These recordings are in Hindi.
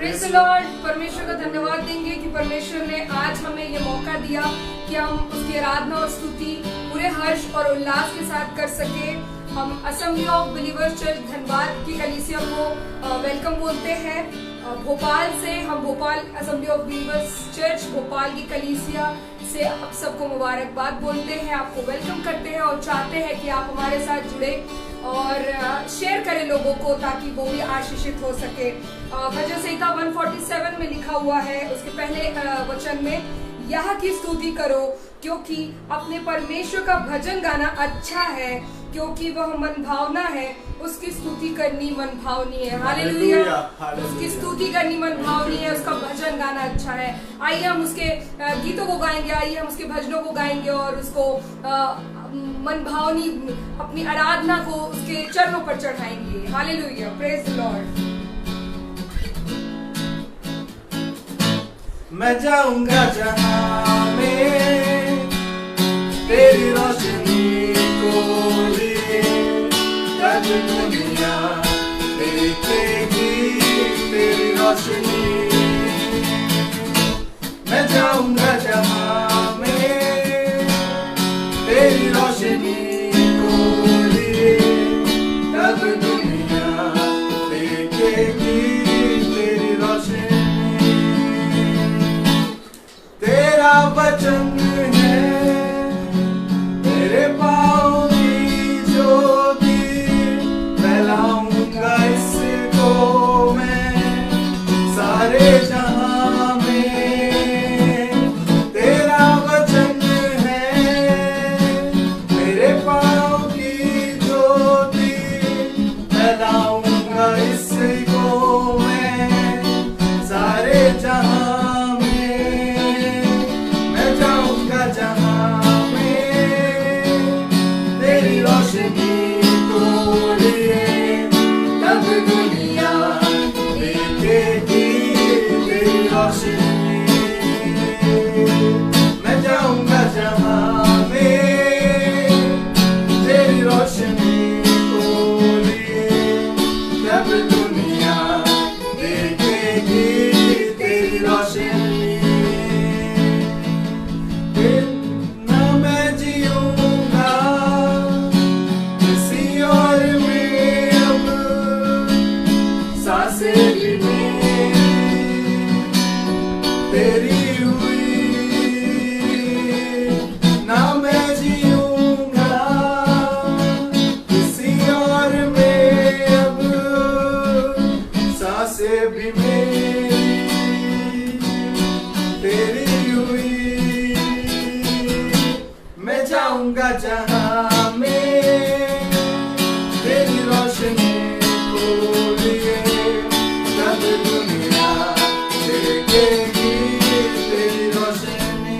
Praise the Lord. परमेश्वर का धन्यवाद देंगे कि परमेश्वर ने आज हमें ये मौका दिया कि हम उसकी आराधना और स्तुति पूरे हर्ष और उल्लास के साथ कर सके। हम assembly of believers church Dhanbad की कलीसिया को वेलकम बोलते हैं। भोपाल से हम Bhopal assembly of believers church Bhopal की कलीसिया से आप सबको मुबारकबाद बोलते हैं, आपको वेलकम करते हैं और चाहते हैं कि आप हमारे साथ जुड़े और शेयर करें लोगों को ताकि वो भी आशीषित हो सके। भजन संहिता 147 में लिखा हुआ है, उसके पहले वचन में, यह की स्तुति करो क्योंकि अपने परमेश्वर का भजन गाना अच्छा है, क्योंकि वह मन भावना है, उसकी स्तुति करनी मन भावनी है। हालेलुया। उसकी स्तुति करनी मन भावनी है, उसका भजन गाना अच्छा है। आइए हम उसके गीतों को गाएंगे, आइए हम उसके भजनों को गाएंगे और उसको मन भावनी अपनी आराधना को उसके चरणों पर चढ़ाएंगे। Hallelujah, praise the Lord. मैं जाऊंगा जहां में तेरी रोशनी को लिए, तब दुनिया देखेगी तेरी रोशनी। मैं जाऊंगा जहां में तेरी रोशनी को लिए, तब दुनिया देखेगी तेरी रोशनी। तेरा वचन है मेरे पाँव की ज्योति, फैलाऊंगा इसको मैं सारे जहां में। तेरा वचन है मेरे पाँव की ज्योति, फैलाऊंगा इसको मैं सारे जहां। जहां में तेरी रोशनी को लिए, तब दुनिया देखेगी तेरी रोशनी। मैं जाऊंगा जहां में तेरी रोशनी को लिए, तब दुनिया देखेगी तेरी रोशनी। तेरी हुई ना मैं जीऊंगा किसी और में, अब सांसें भी मेरी तेरी हुई। मैं जाऊंगा जहां में तेरी रोशनी को लिए, तब दुनिया देखेगी तेरी रोशनी।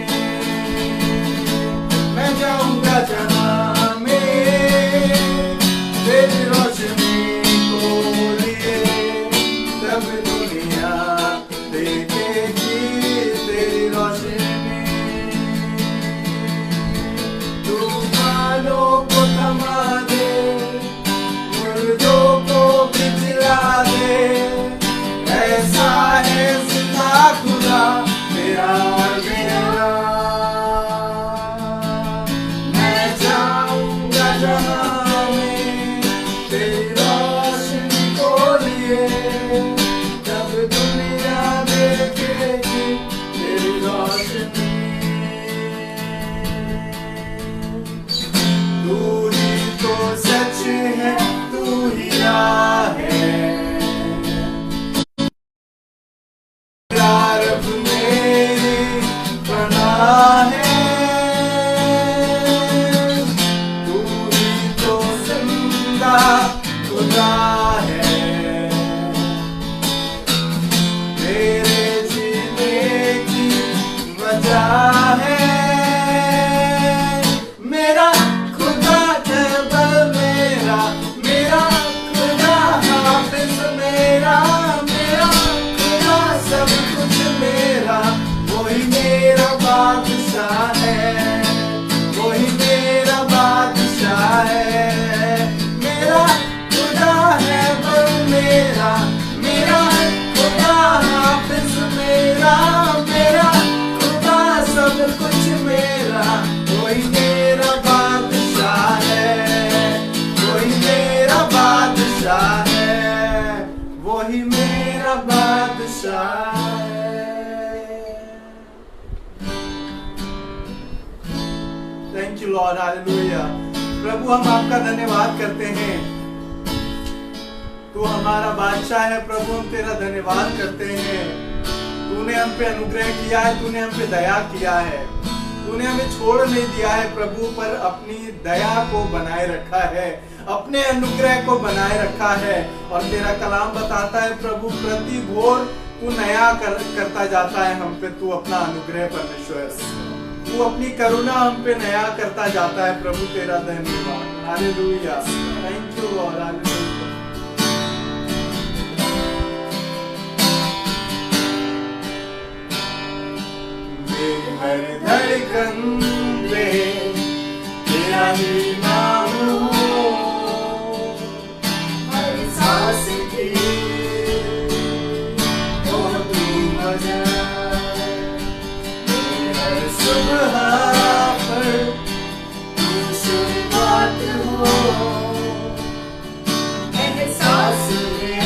मैं जाऊंगा जहां में तेरी रोशनी को लिए, तब दुनिया देखेगी तेरी रोशनी। तूफानों को थमा दे, मुर्दों को बिजला दे, ऐसा है खुदा मेरा और मेरा। मैं जाऊंगा जहां में तेरी रोशनी को लिए, तब दुनिया देखेगी तेरी रोशनी। तू ही तो सच है, तू ही राह है, खुदा है मेरे जीने की वजह है। मेरा खुदा जबल मेरा खुदा वही मेरा बादशाह है। Thank you Lord, hallelujah. प्रभु हम आपका धन्यवाद करते हैं, तू हमारा बादशाह है। प्रभु हम तेरा धन्यवाद करते हैं, तूने हम पे अनुग्रह किया है, तूने हम पे दया किया है, तूने हमें छोड़ नहीं दिया है प्रभु, पर अपनी दया को बनाए रखा है, अपने अनुग्रह को बनाए रखा है। और तेरा कलाम बताता है प्रभु प्रति भोर तू नया करता जाता है हम पे, तू अपना अनुग्रह परमेश्वर, तू अपनी करुणा हम पे नया करता जाता है प्रभु, तेरा धन्यवाद, hallelujah. Thank you Lord, hallelujah. हर धड़कन पे तेरा ही नाम हो, हर सांस की हो तू वजह, हर सुबह पर तू शुरुआत हो, एहसास में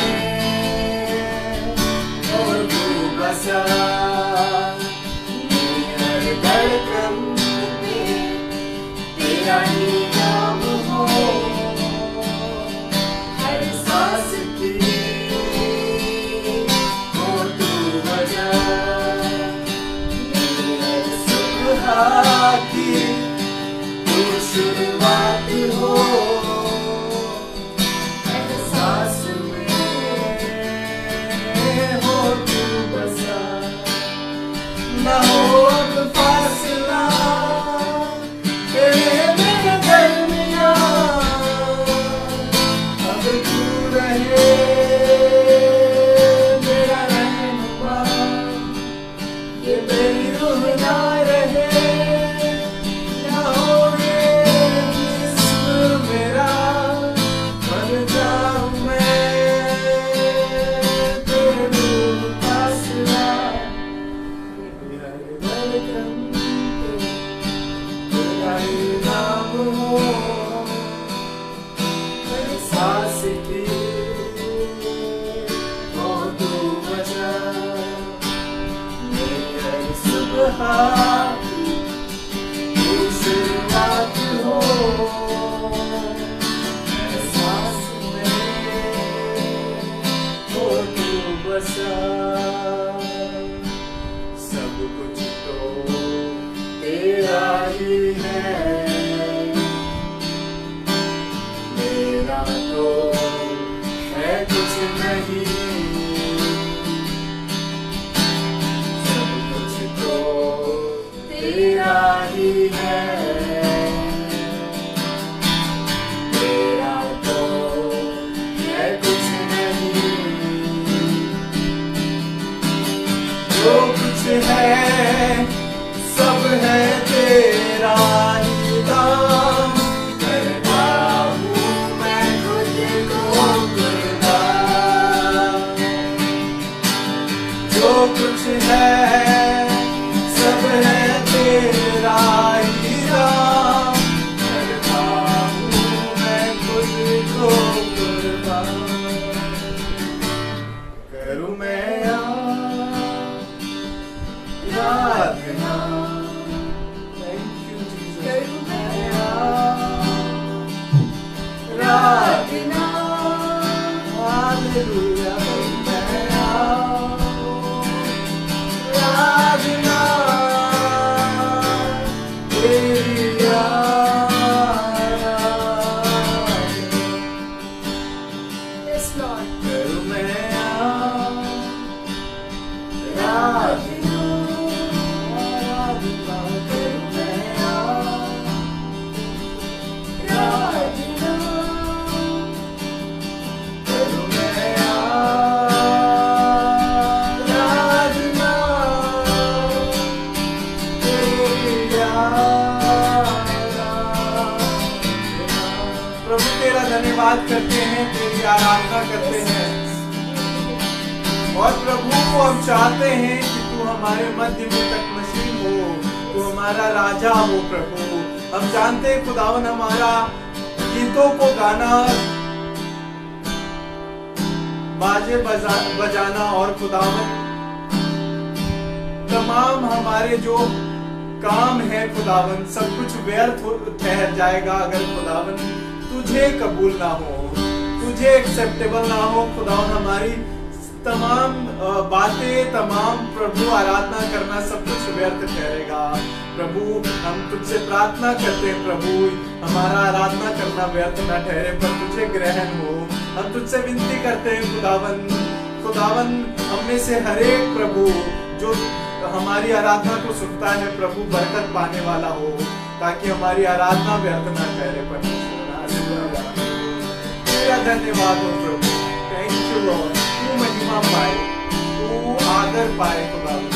हो तू बसा, धड़कन में तेरा ही नाम हो, हर सांस की हो तू वजह, हर सुबह की तू शुरुआत हो, एहसास में हो तू बसा, न हो फासला तेरे मेरे दरमियां, अब तू रहे मेरा रहनुमा, ये मेरी रूह ना रहे, ना हो ये जिस्म मेरा, बन जाऊं मैं तेरे रूह फासला, नाम हो, सांस की हो तू वजह, मेरी सुबह तू शुरुआत हो, सांस में हो तू बसा, सब कुछ तो तेरा ही है, मेरा तो है कुछ नहीं, सब कुछ तो तेरा ही है, मेरा तो है कुछ नहीं, जो कुछ है सब है तेरा ही दाम, करता हूँ मैं खुद को कुर्बान, जो कुछ है सब है तेरा ही दाम, करता हूँ मैं खुद को कुर्बान, करूँ मैं याद राधना, हालेलुया, राधना तेरी Yes, Lord. करूँ मैं राधना, करूँ मैं राधना, करूँ मैं राधना तेरी प्रभु तेरा धन्यवाद करते हैं, तेरी आराधना करते हैं। और प्रभु हम चाहते हैं कि तू हमारे मध्य में तकमशीन हो, तू हमारा राजा हो। प्रभु हम जानते हैं खुदावन हमारा गीतों को गाना बाजे बजाना और खुदावन तमाम हमारे जो काम है खुदावन सब कुछ व्यर्थ ठहर जाएगा अगर खुदावन तुझे कबूल ना हो, तुझे एक्सेप्टेबल ना हो। खुदावन हमारी तमाम बातें, तमाम प्रभु आराधना करना सब कुछ व्यर्थ ठहरेगा। प्रभु हम तुझसे प्रार्थना करते हैं प्रभु हमारा आराधना करना व्यर्थ ना ठहरे पर तुझे ग्रहण हो। हम तुझसे विनती करते हैं खुदावन हम में से हर एक प्रभु जो हमारी आराधना को सुनता है प्रभु बरकत पाने वाला हो ताकि हमारी आराधना व्यर्थ ना ठहरे। परमेश्वर तेरा धन्यवाद हो प्रभु, थैंक यू लॉर्ड। तू महिमा पाए, तू आदर पाए खुदावन।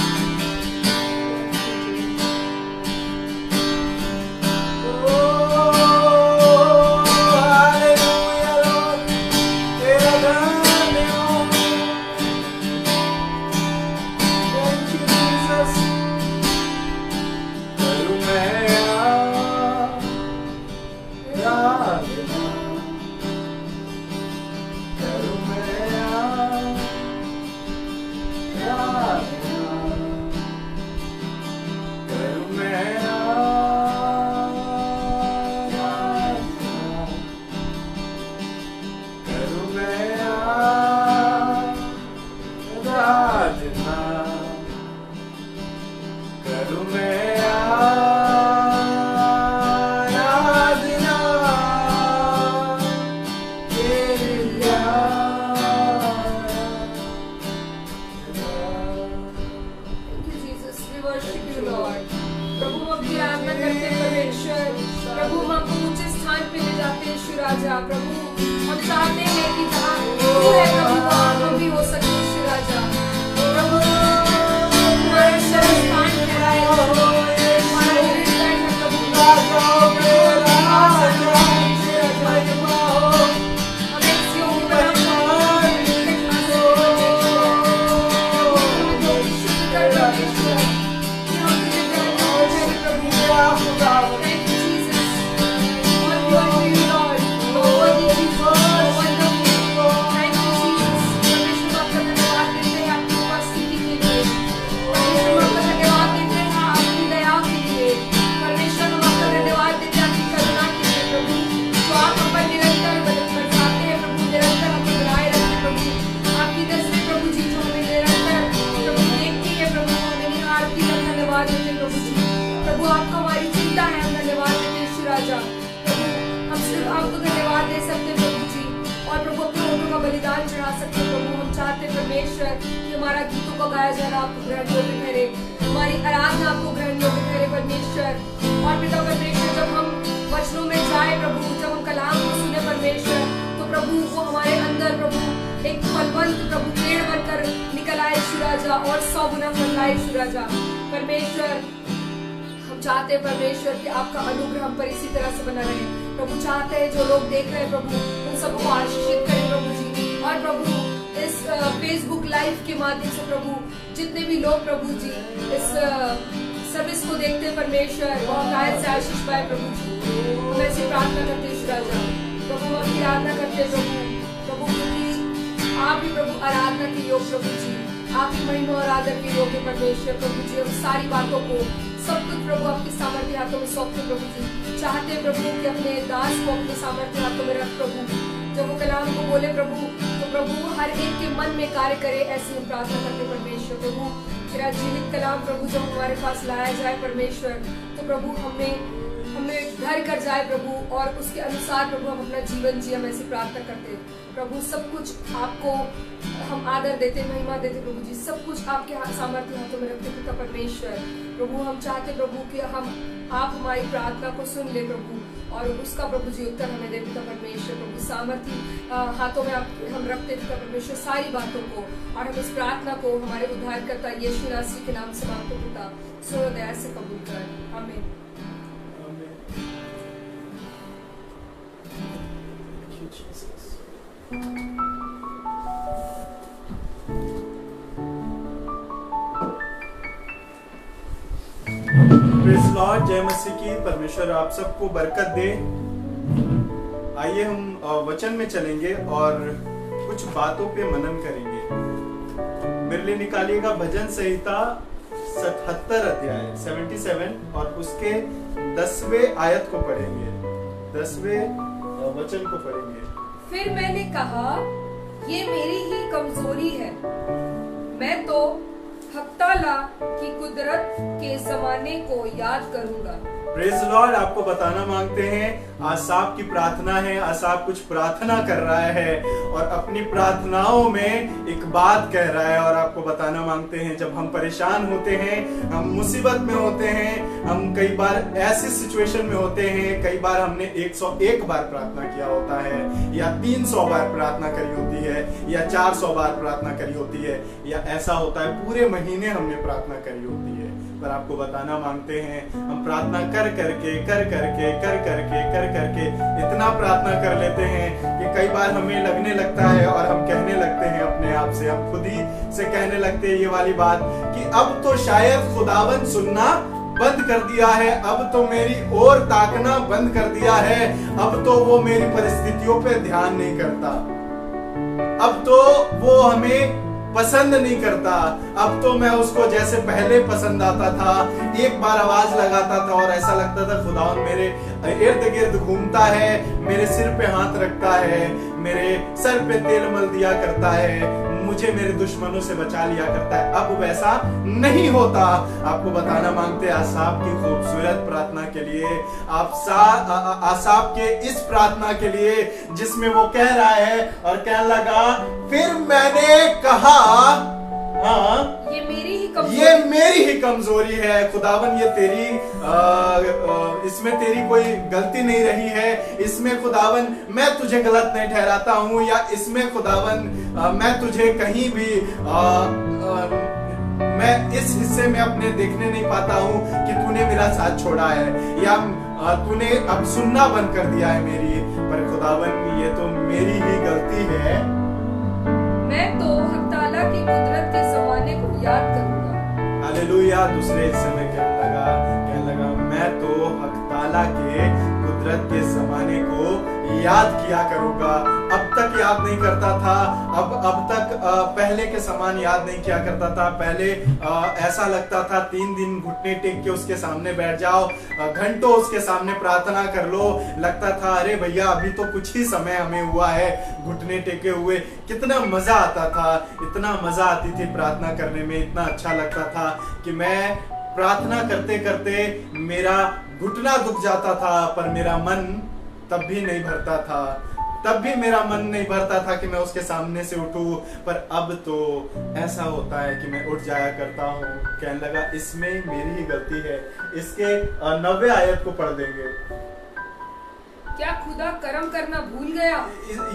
और 100 गुना फलदायी शुराजा। परमेश्वर हम चाहते हैं परमेश्वर कि आपका अनुग्रह हम पर इसी तरह से बना रहे। प्रभु चाहते हैं जो लोग देख रहे हैं प्रभु उन सबको आशीषित करें प्रभु जी। और प्रभु इस फेसबुक लाइव के माध्यम से प्रभु जितने भी लोग प्रभु जी इस सर्विस को देखते हैं परमेश्वर वो गायब से आशीष पाए प्रभु जी। हम ऐसी प्रार्थना करते हैं शुराजा। प्रभु हम आपकी आराधना करते हैं प्रभु क्योंकि आप ही प्रभु आराधना के योग प्रभु जी, आप ही महिमा और आदर के योग्य परमेश्वर प्रभु जी। हम सारी बातों को सब कुछ प्रभु आपके सामर्थ्य हाथों में सौंपते प्रभु जी। चाहते हैं प्रभु कि अपने दास को अपने सामर्थ्य हाथों में रख प्रभु। जब वो कलाम को बोले प्रभु तो प्रभु हर एक के मन में कार्य करे ऐसी हम प्रार्थना करते परमेश्वर। प्रभु तेरा जीवित कलाम प्रभु जब हमारे पास लाया जाए परमेश्वर तो प्रभु हमें घर कर जाए प्रभु और उसके अनुसार प्रभु हम अपना जीवन जिए। हम ऐसी प्रार्थना करते हैं प्रभु। सब कुछ आपको हम आदर देते, महिमा देते प्रभु जी। सब कुछ आपके सामर्थ्य हाथों में रखते पिता परमेश्वर। प्रभु हम चाहते प्रभु कि आप हमारी प्रार्थना को सुन ले प्रभु और उसका प्रभु जी उत्तर हमें दे पिता परमेश्वर। प्रभु सामर्थ्य हाथों में हम रखते पिता परमेश्वर सारी बातों को। और हम इस प्रार्थना को हमारे उद्धारकर्ता यीशु मसीह के नाम से मांगते पिता, सुनो दया से कबूल कर। आमीन। प्रेज़ लॉर्ड, जय मसीह की। परमेश्वर आप सबको बरकत दे। आइए हम वचन में चलेंगे और कुछ कुछ बातों पे मनन करेंगे। मेरे लिए निकालिएगा भजन संहिता 77 अध्याय 77 और उसके 10वें आयत को पढ़ेंगे, 10वें वचन को पढ़ेंगे। फिर मैंने कहा, ये मेरी ही कमजोरी है, मैं तो हक्ताला की कुदरत के ज़माने को याद करूंगा। Praise Lord. आपको बताना मांगते हैं, आसाफ की प्रार्थना है। आसाफ कुछ प्रार्थना कर रहा है और अपनी प्रार्थनाओं में एक बात कह रहा है और आपको बताना मांगते हैं, जब हम परेशान होते हैं, हम मुसीबत में होते हैं, हम कई बार ऐसी सिचुएशन में होते हैं, कई बार हमने 101 बार प्रार्थना किया होता है या 300 बार प्रार्थना करी होती है या 400 बार प्रार्थना करी होती है या ऐसा होता है पूरे महीने हमने प्रार्थना करी होती है। पर आपको बताना मांगते हैं, हम प्रार्थना कर करके इतना प्रार्थना कर लेते हैं कि कई बार हमें लगने लगता है और हम कहने लगते हैं अपने आप से, हम खुद ही से कहने लगते हैं ये वाली बात कि अब तो शायद खुदावन सुनना बंद कर दिया है, अब तो मेरी ओर ताकना बंद कर दिया है, अब तो वो मेरी परिस्थितियों पे ध्यान नहीं करता, अब तो वो हमें पसंद नहीं करता, अब तो मैं उसको जैसे पहले पसंद आता था, एक बार आवाज लगाता था और ऐसा लगता था खुदावन मेरे इर्द गिर्द घूमता है, मेरे सिर पे हाथ रखता है, मेरे सर पे तेल मल दिया करता है, मुझे मेरे दुश्मनों से बचा लिया करता है। अब वैसा नहीं होता। आपको बताना मांगते हैं आसाफ की खूबसूरत प्रार्थना के लिए, आसाफ के इस प्रार्थना के लिए जिसमें वो कह रहा है और कहने लगा, फिर मैंने कहा, हाँ ये मेरी ही कमजोरी है खुदावन, ये तेरी इसमें तेरी कोई गलती नहीं रही है, इसमें खुदावन मैं तुझे गलत नहीं ठहराता हूं, या इसमें खुदावन मैं तुझे कहीं भी मैं इस हिस्से में अपने देखने नहीं पाता हूं कि तूने मेरा साथ छोड़ा है या तूने अब सुनना बंद कर दिया है मेरी, पर खुदावन ये तो मेरी ही गलती है, मैं तो हक्ताला की कुदरत के ज़माने को याद करूंगा। हालेलुया। दूसरे हिस्से में कहने लगा मैं तो हक्ताला के कुदरत के ज़माने को याद किया करूंगा। अब तक याद नहीं करता था, अब तक पहले के समान याद नहीं किया करता था। पहले ऐसा लगता था 3 दिन घुटने टेक के उसके सामने बैठ जाओ, घंटों उसके सामने प्रार्थना कर लो, लगता था अरे भैया अभी तो कुछ ही समय हमें हुआ है घुटने टेके हुए। कितना मजा आता था, इतना मजा आती थी प्रार्थना करने में, इतना अच्छा लगता था कि मैं प्रार्थना करते करते मेरा घुटना दुख जाता था पर मेरा मन तब भी नहीं भरता था, तब भी मेरा मन नहीं भरता था कि मैं उसके सामने से उठूं। पर अब तो ऐसा होता है कि मैं उठ जाया करता हूँ। कहने लगा इसमें मेरी ही गलती है। इसके 90 आयत को पढ़ देंगे। क्या खुदा कर्म करना भूल गया?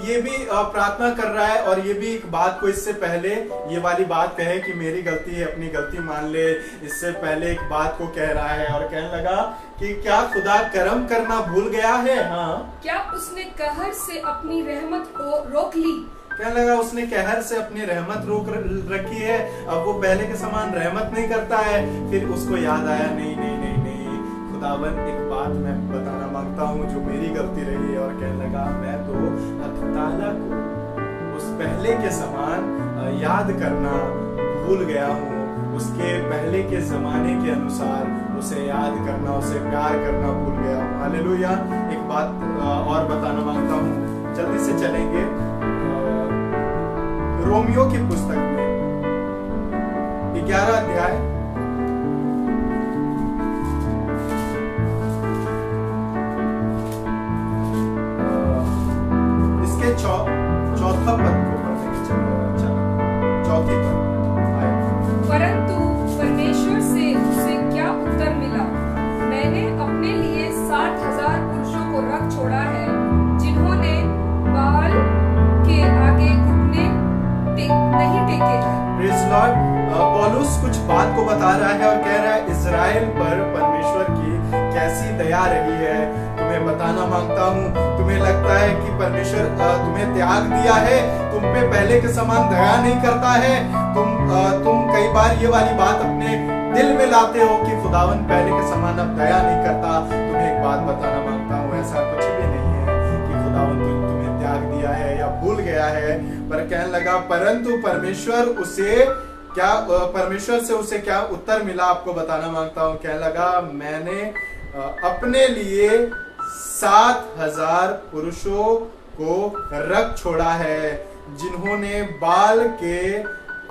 ये भी प्रार्थना कर रहा है और ये भी एक बात को इससे पहले ये वाली बात कहे कि मेरी गलती है, अपनी गलती मान ले, इससे पहले एक बात को कह रहा है और कहने लगा कि क्या खुदा कर्म करना भूल गया है? हाँ, क्या उसने कहर से अपनी रहमत को रोक ली? कहने लगा उसने कहर से अपनी रहमत रोक रखी है, अब वो पहले के समान रहमत नहीं करता है। फिर उसको याद आया नहीं नहीं नहीं नहीं खुदावन एक बात मैं बताना मांगता हूँ जो मेरी गलती रही है। और कहने लगा मैं तो हक्ताला को उस पहले के समान याद करना भूल गया हूँ, उसके पहले के जमाने के अनुसार उसे याद करना, उसे प्यार करना भूल गया हूँ। हालेलुया। एक बात और बताना मांगता हूँ, जल्दी से चलेंगे रोमियो की पुस्तक में 11 अध्याय इसके चौथा पद को पढ़ने चौथी पद। परंतु परमेश्वर से उसे क्या उत्तर मिला? मैंने अपने लिए 60,000 पुरुषों को रख छोड़ा है जिन्होंने बाल के आगे घुटने नहीं टेके। Praise Lord. पौलुस कुछ बात को बता रहा है और कह रहा है इज़राइल पर परमेश्वर की कैसी दया रही है। तुम्हें बताना मांगता हूँ, तुम्हें लगता है कि परमेश्वर तुम्हें त्याग दिया है, तुम पे पहले के समान दया नहीं करता है। तुम कई बार ये वाली बात अपने दिल में लाते हो कि खुदावन पहले के समान अब दया नहीं करता। तुम्हें एक बात बताना मांगता हूँ, ऐसा कुछ भी नहीं है कि खुदावन तुम्हें त्याग दिया है या भूल गया है। पर कहने लगा परंतु परमेश्वर से उसे क्या उत्तर मिला आपको बताना मांगता हूं। कहने लगा मैंने अपने लिए 7,000 पुरुषों को रख छोड़ा है जिन्होंने बाल के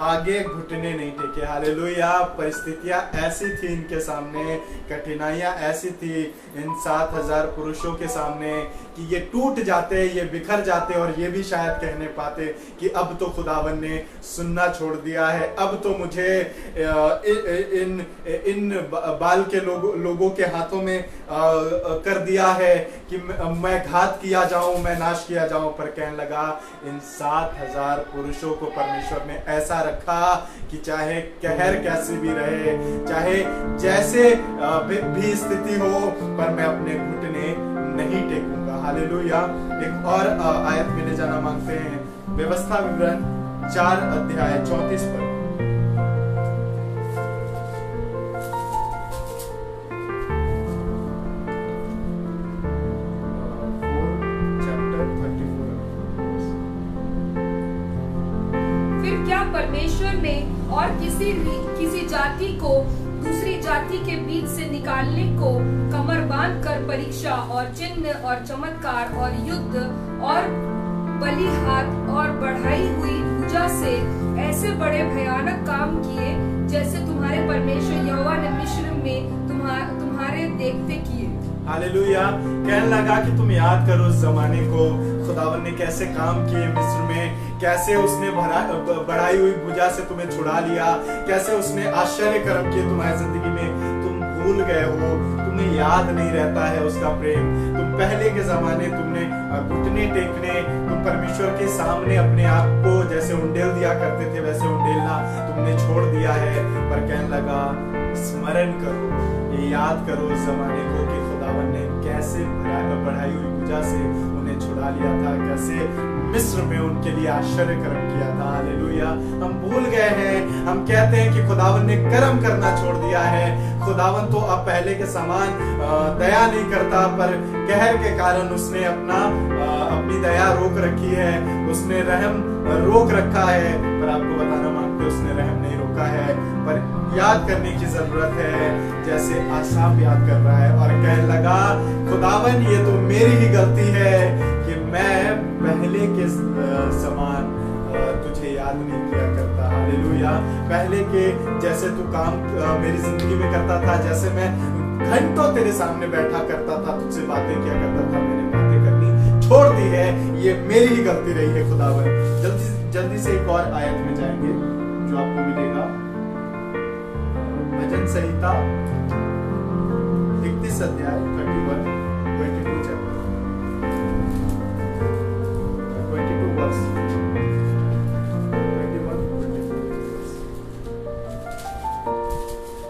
आगे घुटने नहीं टेके। हालेलुया। परिस्थितियां ऐसी थी इनके सामने, कठिनाइयां ऐसी थी इन 7,000 पुरुषों के सामने कि ये टूट जाते, ये बिखर जाते और ये भी शायद कहने पाते कि अब तो खुदावन ने सुनना छोड़ दिया है, अब तो मुझे इन बाल के लोगों के हाथों में कर दिया है कि मैं घात किया जाऊं, मैं नाश किया जाऊं। पर कहने लगा इन 7,000 पुरुषों को परमेश्वर ने ऐसा रखा कि चाहे कहर कैसे भी रहे, चाहे जैसे भी स्थिति हो, पर मैं अपने घुटने नहीं टेकूंगा। हालेलुया। एक और आयत में ले जाना मांगते हैं, व्यवस्था विवरण 4 अध्याय 34 पर। फिर क्या परमेश्वर ने और किसी जाति को दूसरी जाति के बीच से निकालने को कमर बांध कर परीक्षा और चिन्ह और चमत्कार और युद्ध और बलि हाथ और बढ़ाई हुई भुजा से ऐसे बड़े भयानक काम किए जैसे तुम्हारे परमेश्वर यहोवा ने मिस्र में तुम्हारे देखते किए। हालेलुया। कहने लगा कि तुम याद करो उस जमाने को, खुदावन ने कैसे काम किए मिस्र में, कैसे उसने बढ़ाई हुई भुजा से तुम्हें छुड़ा लिया, कैसे उसने आश्चर्य कर्म किए तुम्हारी जिंदगी में। तुम भूल गए हो, तुम्हें याद नहीं रहता है उसका प्रेम। तुम पहले के जमाने तुमने घुटने टेकने, तुम परमेश्वर के सामने अपने आप को जैसे उंडेल दिया करते थे वैसे उंडेलना तुमने छोड़ दिया है। पर कहने लगा स्मरण करो, याद करो उस जमाने को कि खुदावन ने कैसे बढ़ाई हुई भुजा से उन्हें छुड़ा लिया था, कैसे मिस्र में उनके लिए आश्चर्य कर्म किया था। हालेलुया। हम भूल गए हैं, हम कहते हैं कि खुदावन ने कर्म करना छोड़ दिया है। खुदावन तो अब पहले के समान दया नहीं करता, पर कहर के कारण उसने अपनी दया रोक रखी है, उसने रहम रोक रखा है। पर आपको बताना मांगते उसने रहम नहीं रोका है, पर याद करने की जरूरत है, जैसे आसाफ याद कर रहा है और कहने लगा खुदावन ये तो मेरी ही गलती है कि मैं पहले के समान तुझे याद नहीं किया करता। हालेलुया। पहले के जैसे तू काम मेरी जिंदगी में करता था, जैसे मैं घंटों तेरे सामने बैठा करता था, तुझसे बातें किया करता था, मैंने बातें करनी छोड़ दी है, ये मेरी ही गलती रही है खुदावन। जल्दी से एक और आयत में जाएंगे जो आपको मिलेगा, भजन संहिता 31 अध्याय 31 22 चैप्टर 22 वर्स 21-22।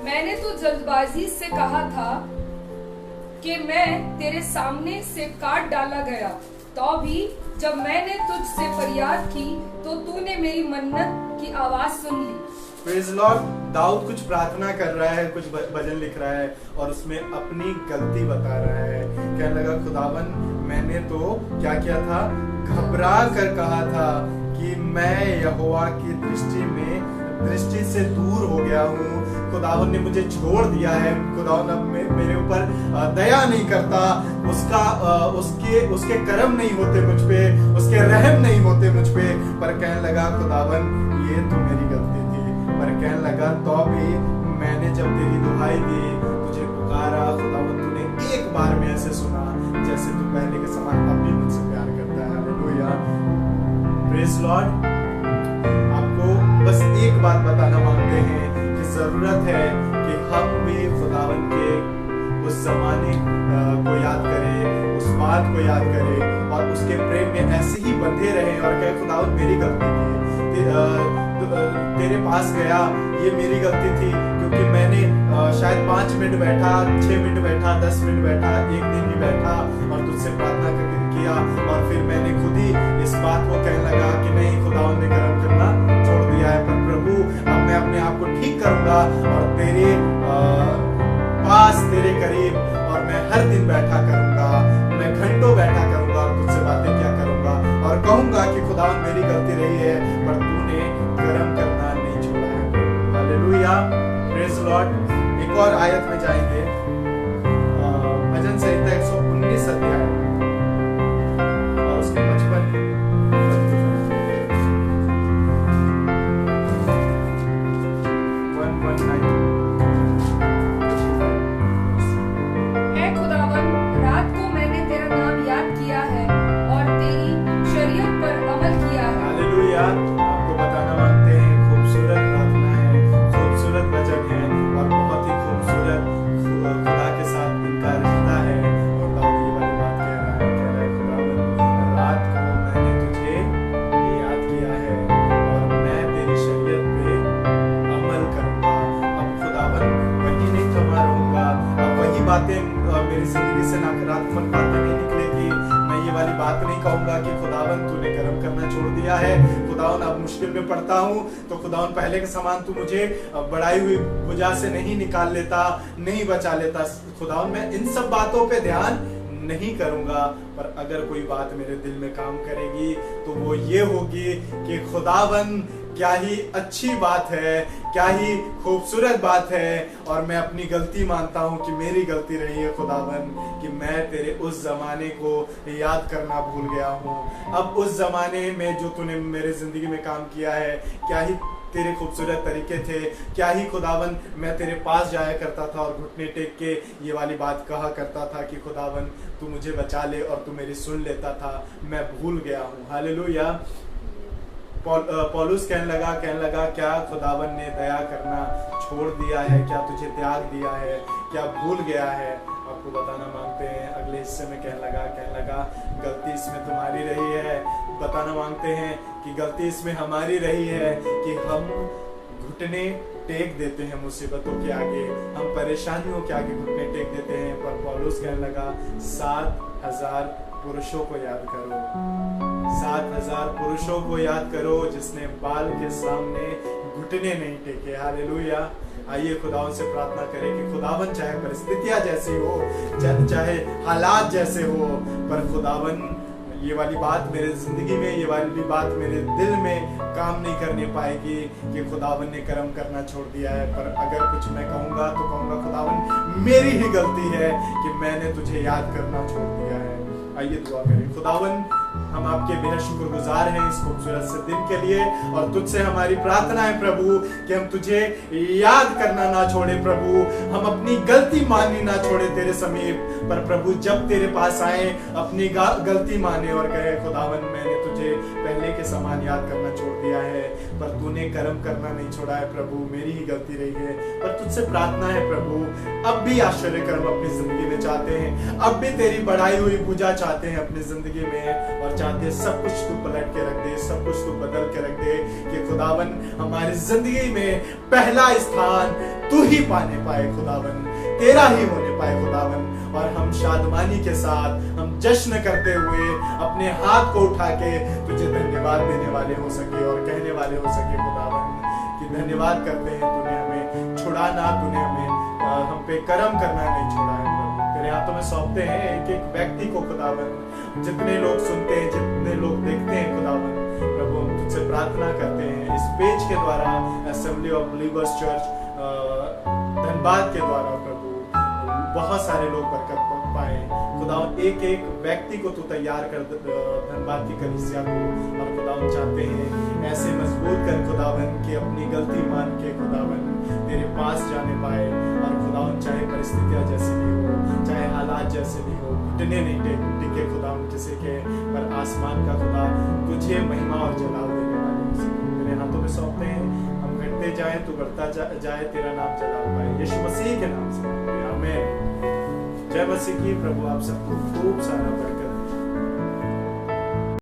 मैंने तो जल्दबाजी से कहा था कि मैं तेरे सामने से काट डाला गया, तो भी जब मैंने तुझसे फरियाद की तो तूने मेरी मन्नत की आवाज सुन ली। Praise Lord. दाऊद कुछ प्रार्थना कर रहा है, कुछ भजन लिख रहा है और उसमें अपनी गलती बता रहा है। कहने लगा खुदावन मैंने तो क्या किया था, घबरा कर कहा था कि मैं यहोवा की दृष्टि से दूर हो गया हूँ। खुदावन ने मुझे छोड़ दिया है, खुदावन अब मेरे ऊपर दया नहीं करता, उसके कर्म नहीं होते मुझ पे, उसके रहम नहीं होते मुझ पे। पर कहने लगा खुदावन ये तो मेरी गलती थी। पर कहने लगा तो भी मैंने जब तेरी दुहाई दी, तुझे पुकारा, खुदावन तूने एक बार में ऐसे सुना जैसे तू पहले के समान अब भी मुझसे प्यार करता है। हालेलुया। Praise Lord. आपको बस एक बात बताना मांगते हैं कि जरूरत है कि हम भी खुदावन के उस जमाने को याद करें, उस बात को याद करें और उसके प्रेम में ऐसे ही बंधे रहें और कहें खुदावन मेरी गलती थी, तेरे पास गया, ये मेरी गलती थी क्योंकि मैंने शायद 5 मिनट बैठा, 6 मिनट बैठा, 10 मिनट बैठा, एक दिन ही बैठा और तुझसे प्रार्थना किया और फिर मैंने खुद ही इस बात को कहने लगा कि नहीं खुदावन ने कर्म करना छोड़ दिया है। पर प्रभु अब मैं अपने आप को ठीक करूंगा और तेरे पास, तेरे करीब और मैं हर दिन बैठा करूंगा, मैं घंटों बैठा करूंगा और तुझसे बातें क्या करूंगा और और कहूंगा कि खुदावन मेरी गलती रही है, पर तूने कर्म करना नहीं छोड़ा है। Hallelujah, praise Lord. एक और आयत में जाएंगे, भजन संहिता 119 अध्याय और उसके 55। आपको बताना मांगते हैं, खूबसूरत प्रार्थना है, खूबसूरत वचन है और बहुत ही खूबसूरत खुदा के साथ इनका रिश्ता है। और दाऊद ये वाली बात कह रहा है खुदावन, रात को मैंने तुझे याद किया है और मैं तेरी शरीयत पे अमल करूंगा। अब खुदावन वही नहीं थमा रहूंगा, अब वही बातें मेरी जिंदगी से नकारात्मक बातें नहीं निकलेगी। मैं ये वाली बात नहीं कहूंगा कि खुदावन तूने कर्म करना छोड़ दिया है, खुदावन अब मुश्किल में पड़ता हूँ तो खुदावन पहले के समान तू मुझे बढ़ाई हुई भुजा से नहीं निकाल लेता, नहीं बचा लेता। खुदावन मैं इन सब बातों पे ध्यान नहीं करूंगा, पर अगर कोई बात मेरे दिल में काम करेगी तो वो ये होगी कि खुदावन क्या ही अच्छी बात है, क्या ही खूबसूरत बात है, और मैं अपनी गलती मानता हूँ कि मेरी गलती रही है खुदावन, कि मैं तेरे उस जमाने को याद करना भूल गया हूँ। अब उस जमाने में जो तूने मेरे जिंदगी में काम किया है, क्या ही तेरे खूबसूरत तरीके थे, क्या ही खुदावन मैं तेरे पास जाया करता था और घुटने टेक के ये वाली बात कहा करता था कि खुदावन तू मुझे बचा ले, और तू मेरी सुन लेता था। मैं भूल गया हूँ। हालेलुया। पौलुस कहने लगा क्या खुदावन ने दया करना छोड़ दिया है, क्या तुझे त्याग दिया है, क्या भूल गया है? आपको बताना मांगते हैं, अगले हिस्से में कहने लगा गलती इसमें तुम्हारी रही है। बताना मांगते हैं कि गलती इसमें हमारी रही है कि हम घुटने टेक देते हैं मुसीबतों के आगे, हम परेशानियों के आगे घुटने टेक देते हैं। पर पौलुस कहने लगा 7,000 पुरुषों को याद करो, 7,000 पुरुषों को याद करो जिसने बाल के सामने घुटने नहीं टेके। हालेलुया। आइए खुदावन से प्रार्थना करें कि खुदावन चाहे परिस्थितियां जैसी हो, चाहे हालात जैसे हो, पर खुदावन ये वाली बात मेरे जिंदगी में, ये वाली बात मेरे दिल में काम नहीं करने पाएगी कि खुदावन ने कर्म करना छोड़ दिया है। पर अगर कुछ मैं कहूंगा तो कहूंगा खुदावन मेरी ही गलती है कि मैंने तुझे याद करना छोड़ दिया है। आइए दुआ करें। खुदावन हम आपके बेहद शुक्रगुजार हैं इस खूबसूरत से दिन के लिए, और तुझसे हमारी प्रार्थना है प्रभु कि हम तुझे याद करना ना छोड़े प्रभु, हम अपनी गलती माननी ना छोड़े तेरे समीप। पर प्रभु जब तेरे पास आए अपनी गलती माने और कहे खुदावन मैंने तुझे पहले के समान याद करना छोड़ दिया है, पर तूने कर्म करना नहीं छोड़ा है प्रभु, मेरी ही गलती रही है। पर तुझसे प्रार्थना है प्रभु, अब भी आश्चर्य कर्म अपनी जिंदगी में चाहते हैं, अब भी तेरी बढ़ाई हुई पूजा चाहते हैं अपनी जिंदगी में, और चाहते हैं सब कुछ तू पलट के रख दे, सब कुछ तू बदल के रख दे कि खुदावन हमारी जिंदगी में पहला स्थान तू ही पाने पाए खुदावन, तेरा ही होने पाए खुदावन, और हम शादमानी के साथ हम जश्न करते हुए अपने हाथ को उठा के तुझे धन्यवाद देने वाले हो सके और कहने वाले हो सके खुदावन कि धन्यवाद करते हैं, तूने हमें छुड़ाना, तूने हमें हम पे कर्म करना नहीं छोड़ा है प्रभु। तेरे हाथों में सौंपते हैं एक एक व्यक्ति को खुदावन, जितने लोग सुनते हैं, जितने लोग देखते हैं खुदावन, प्रभु हम तुझसे प्रार्थना करते हैं इस पेज के द्वारा, assembly of believers church Dhanbad के द्वारा प्रभु बहुत सारे लोग बरकत पाए खुदावन, एक एक व्यक्ति को तू तैयार कर धनबाद की कलीसिया को, और खुदावन चाहते हैं ऐसे मजबूत कर खुदावन कि अपनी गलती मान के खुदावन तेरे पास जाने पाए, और खुदावन चाहे परिस्थितियां जैसी भी हो, चाहे हालात जैसे भी हो, घुटने नहीं टिके खुदावन किसी के, पर आसमान का खुदा तुझे महिमा और जलाल देने वाले तेरे हाथों में सौंपते हैं। हम घटते जाए तो बढ़ता जाए, तेरा नाम जलाल पाए, यीशु मसीह के नाम से आमीन। जय मसीह की। प्रभु आप सबको खूब सारा बरकत